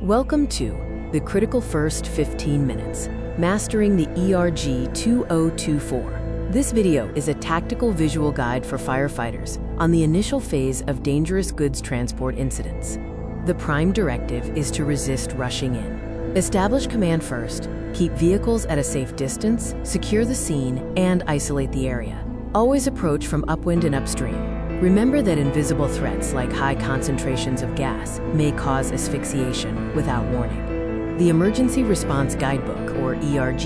Welcome to the critical first 15 minutes, mastering the ERG2024. This video is a tactical visual guide for firefighters on the initial phase of dangerous goods transport incidents. The prime directive is to resist rushing in. Establish command first, keep vehicles at a safe distance, secure the scene, and isolate the area. Always approach from upwind and upstream. Remember that invisible threats like high concentrations of gas may cause asphyxiation without warning. The Emergency Response Guidebook, or ERG,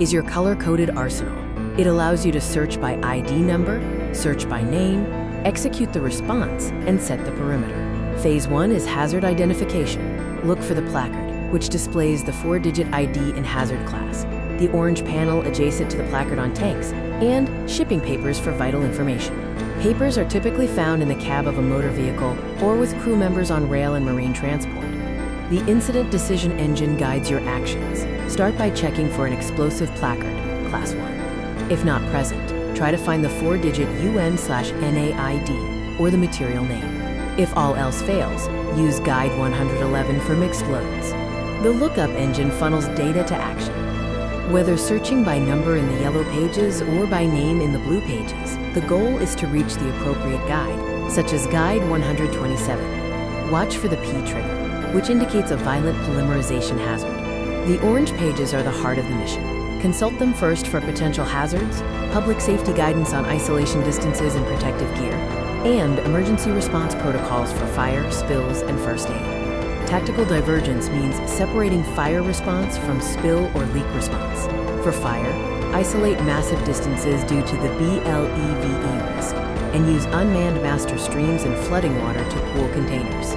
is your color-coded arsenal. It allows you to search by ID number, search by name, execute the response, and set the perimeter. Phase 1 is hazard identification. Look for the placard, which displays the 4-digit ID in hazard class, the orange panel adjacent to the placard on tanks, and shipping papers for vital information. Papers are typically found in the cab of a motor vehicle or with crew members on rail and marine transport. The Incident Decision Engine guides your actions. Start by checking for an explosive placard, Class 1. If not present, try to find the 4-digit UN/NAID or the material name. If all else fails, use Guide 111 for mixed loads. The lookup engine funnels data to action. Whether searching by number in the yellow pages or by name in the blue pages, the goal is to reach the appropriate guide, such as Guide 127. Watch for the P trigger, which indicates a violent polymerization hazard. The orange pages are the heart of the mission. Consult them first for potential hazards, public safety guidance on isolation distances and protective gear, and emergency response protocols for fire, spills, and first aid. Tactical divergence means separating fire response from spill or leak response. For fire, isolate massive distances due to the BLEVE risk, and use unmanned master streams and flooding water to pool containers.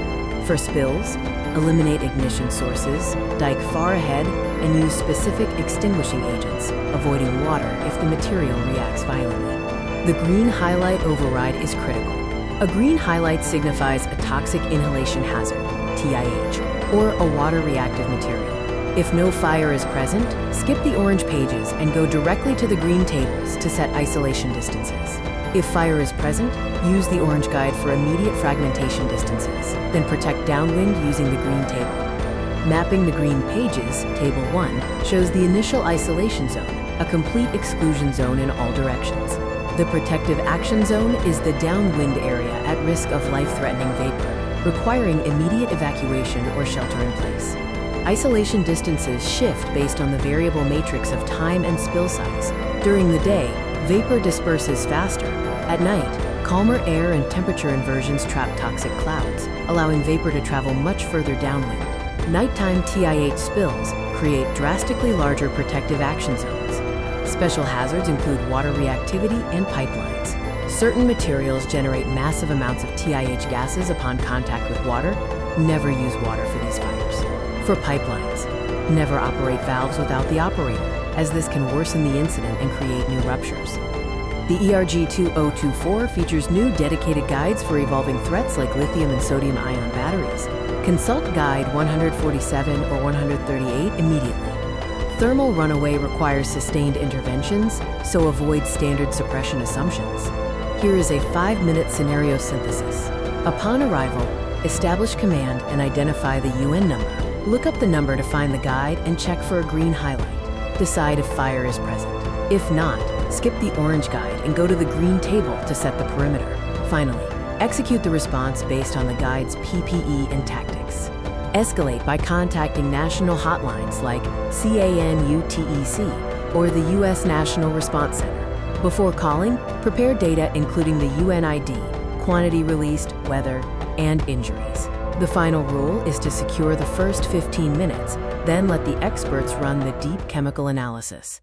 For spills, eliminate ignition sources, dike far ahead, and use specific extinguishing agents, avoiding water if the material reacts violently. The green highlight override is critical. A green highlight signifies a toxic inhalation hazard, TIH, or a water-reactive material. If no fire is present, skip the orange pages and go directly to the green tables to set isolation distances. If fire is present, use the orange guide for immediate fragmentation distances, then protect downwind using the green table. Mapping the green pages, Table 1, shows the initial isolation zone, a complete exclusion zone in all directions. The protective action zone is the downwind area at risk of life-threatening vapor, requiring immediate evacuation or shelter in place. Isolation distances shift based on the variable matrix of time and spill size. During the day, vapor disperses faster. At night, calmer air and temperature inversions trap toxic clouds, allowing vapor to travel much further downwind. Nighttime TIH spills create drastically larger protective action zones. Special hazards include water reactivity and pipelines. Certain materials generate massive amounts of TIH gases upon contact with water. Never use water for these fires. For pipelines, never operate valves without the operator, as this can worsen the incident and create new ruptures. The ERG2024 features new dedicated guides for evolving threats like lithium and sodium-ion batteries. Consult Guide 147 or 138 immediately. Thermal runaway requires sustained interventions, so avoid standard suppression assumptions. Here is a 5-minute scenario synthesis. Upon arrival, establish command and identify the UN number. Look up the number to find the guide and check for a green highlight. Decide if fire is present. If not, skip the orange guide and go to the green table to set the perimeter. Finally, execute the response based on the guide's PPE and tactics. Escalate by contacting national hotlines like CANUTEC or the U.S. National Response Center. Before calling, prepare data including the UNID, quantity released, weather, and injuries. The final rule is to secure the first 15 minutes, then let the experts run the deep chemical analysis.